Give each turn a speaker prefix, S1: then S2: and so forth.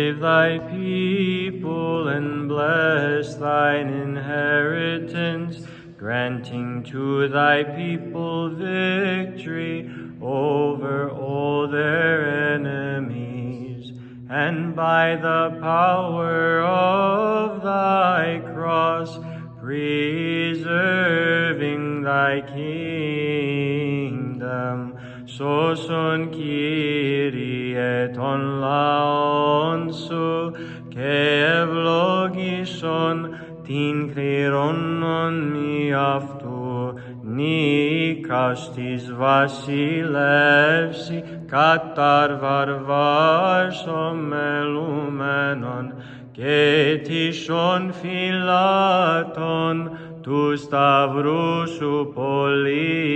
S1: save thy people and bless thine inheritance, granting to thy people victory over all their enemies, and by the power of thy cross, preserving thy kingdom. Soson Kyrie ton laonsu, και ευλογήσον την κληρώνον μη αυτού, νίκας της βασιλεύσει κατάρ βαρβάρς ομελουμένων, και τίσον φυλάτων του σταυρού σου πολίτευ.